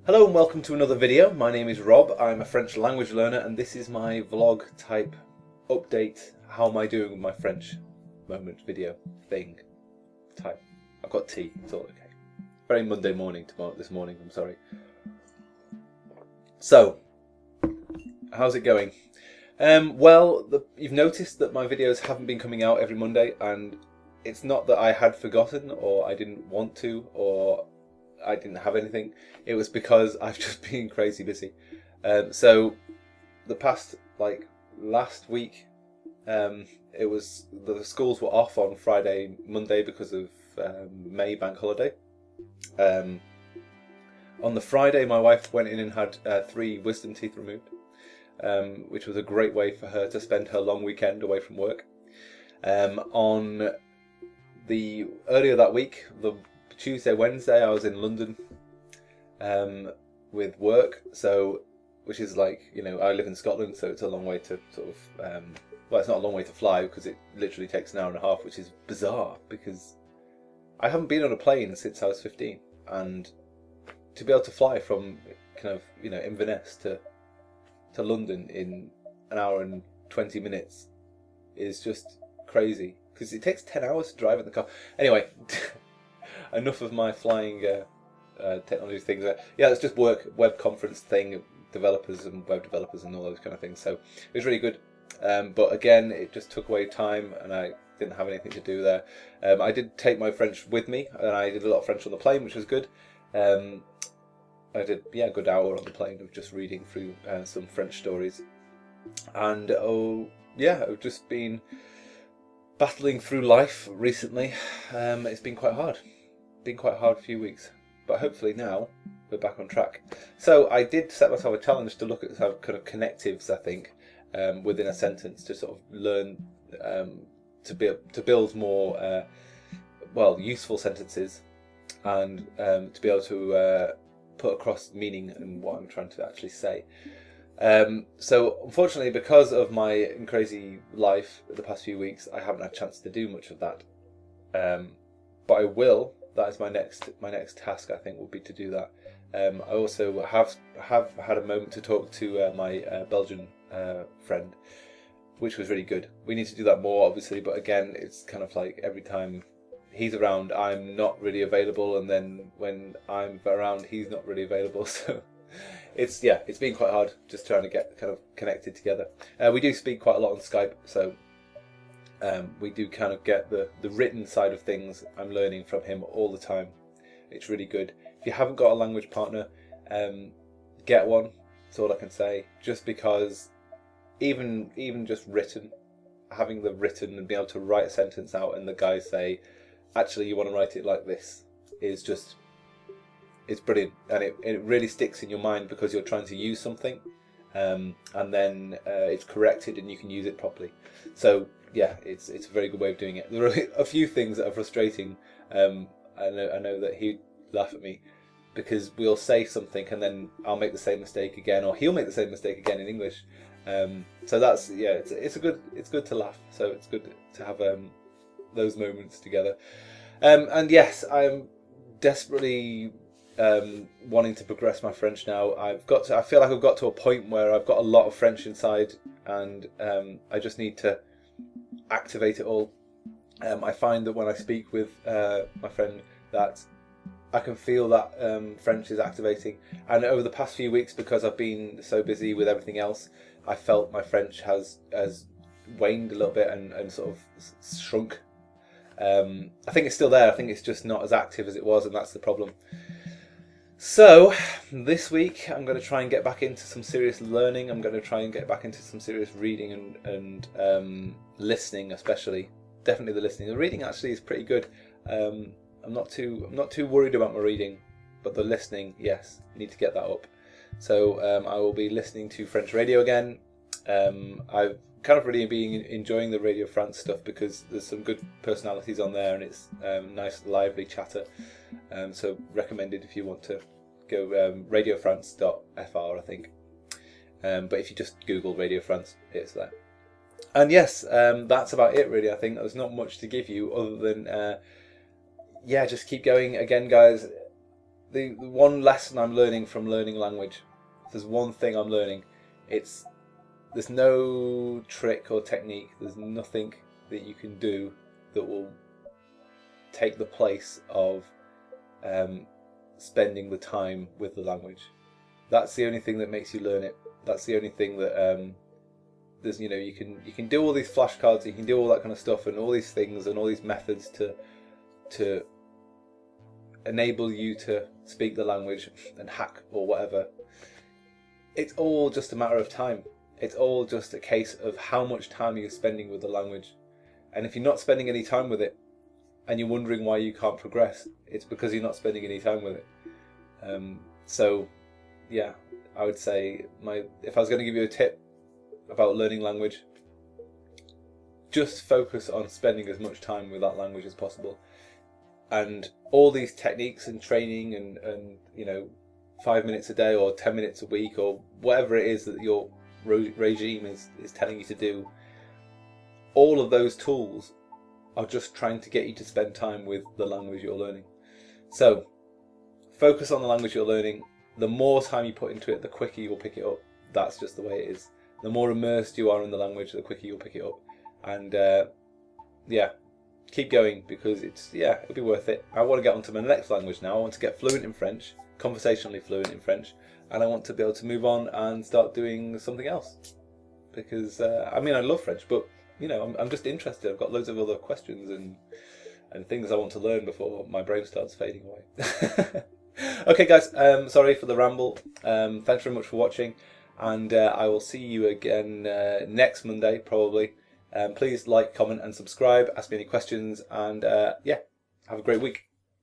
Hello and welcome to another video. My name is Rob. I'm a French language learner and this is my vlog type update. How am I doing with my French moment video thing type. I've got tea, it's all okay. Very Monday morning this morning, I'm sorry. So, how's it going? You've noticed that my videos haven't been coming out every Monday, and it's not that I had forgotten or I didn't want to or I didn't have anything. It was because I've just been crazy busy. So the past, last week, it was the schools were off on Friday, Monday because of May bank holiday. On the Friday, my wife went in and had 3 wisdom teeth removed, which was a great way for her to spend her long weekend away from work. On the earlier that week, the Tuesday, Wednesday, I was in London with work, which is I live in Scotland, so it's a long way to it's not a long way to fly because it literally takes an hour and a half, which is bizarre because I haven't been on a plane since I was 15, and to be able to fly from Inverness to London in an hour and 20 minutes is just crazy because it takes 10 hours to drive in the car. Anyway. Enough of my flying technology things. Yeah, it's just web conference thing, developers and web developers and all those kind of things. So it was really good. But again, it just took away time and I didn't have anything to do there. I did take my French with me and I did a lot of French on the plane, which was good. I did, a good hour on the plane of just reading through some French stories. And I've just been battling through life recently. It's been quite hard. Been quite a hard few weeks, but hopefully now we're back on track. So I did set myself a challenge to look at some kind of connectives, I think, within a sentence to sort of learn to build more useful sentences and to be able to put across meaning and what I'm trying to actually say. So unfortunately, because of my crazy life the past few weeks, I haven't had a chance to do much of that. But I will. That is my next task. I think will be to do that. I also have had a moment to talk to my Belgian friend, which was really good. We need to do that more, obviously. But again, it's kind of like every time he's around, I'm not really available, and then when I'm around, he's not really available. So. It's been quite hard just trying to get kind of connected together. We do speak quite a lot on Skype, so we do kind of get the written side of things. I'm learning from him all the time. It's really good. If you haven't got a language partner, get one. That's all I can say. Just because even just having the written and being able to write a sentence out and the guys say, actually you want to write it like this, is just... It's brilliant, and it really sticks in your mind because you're trying to use something, and then it's corrected and you can use it properly. So yeah, it's a very good way of doing it. There are a few things that are frustrating. I know that he'd laugh at me because we'll say something and then I'll make the same mistake again, or he'll make the same mistake again in English. So that's it's good to laugh. So it's good to have those moments together. And yes, I'm desperately wanting to progress my French now. I feel like I've got to a point where I've got a lot of French inside, and I just need to activate it all. I find that when I speak with my friend that I can feel that French is activating, and over the past few weeks, because I've been so busy with everything else, I felt my French has waned a little bit and sort of shrunk. I think it's still there. I think it's just not as active as it was, and that's the problem. So this week I'm going to try and get back into some serious learning. I'm going to try and get back into some serious reading and listening, especially. Definitely the listening. The reading actually is pretty good. I'm not too worried about my reading, but the listening, yes, need to get that up. So I will be listening to French radio again. I've kind of really been enjoying the Radio France stuff because there's some good personalities on there and it's nice, lively chatter. So recommended if you want to go radiofrance.fr, I think. But if you just Google Radio France, it's there. And yes, that's about it really. I think there's not much to give you other than just keep going. Again, guys, the one lesson I'm learning from learning language, if there's one thing I'm learning, there's no trick or technique, there's nothing that you can do that will take the place of spending the time with the language. That's the only thing that makes you learn it. That's the only thing that there's, you know, you can do all these flashcards, you can do all that kind of stuff, and all these things and all these methods to enable you to speak the language and hack or whatever. It's all just a matter of time. It's all just a case of how much time you're spending with the language. And if you're not spending any time with it and you're wondering why you can't progress, it's because you're not spending any time with it. So yeah, I would say if I was going to give you a tip about learning language, just focus on spending as much time with that language as possible. And all these techniques and training and you know, 5 minutes a day or 10 minutes a week or whatever it is that your regime is telling you to do, all of those tools are just trying to get you to spend time with the language you're learning. So focus on the language you're learning. The more time you put into it, the quicker you'll pick it up. That's just the way it is. The more immersed you are in the language, the quicker you'll pick it up. And yeah, keep going, because it'll be worth it. I want to get onto my next language now. I want to get fluent in French, conversationally fluent in French, and I want to be able to move on and start doing something else. Because I mean, I love French, but you know, I'm just interested. I've got loads of other questions and things I want to learn before my brain starts fading away. Okay, guys. Sorry for the ramble. Thanks very much for watching, and I will see you again next Monday probably. Please like, comment, and subscribe. Ask me any questions, and yeah, have a great week.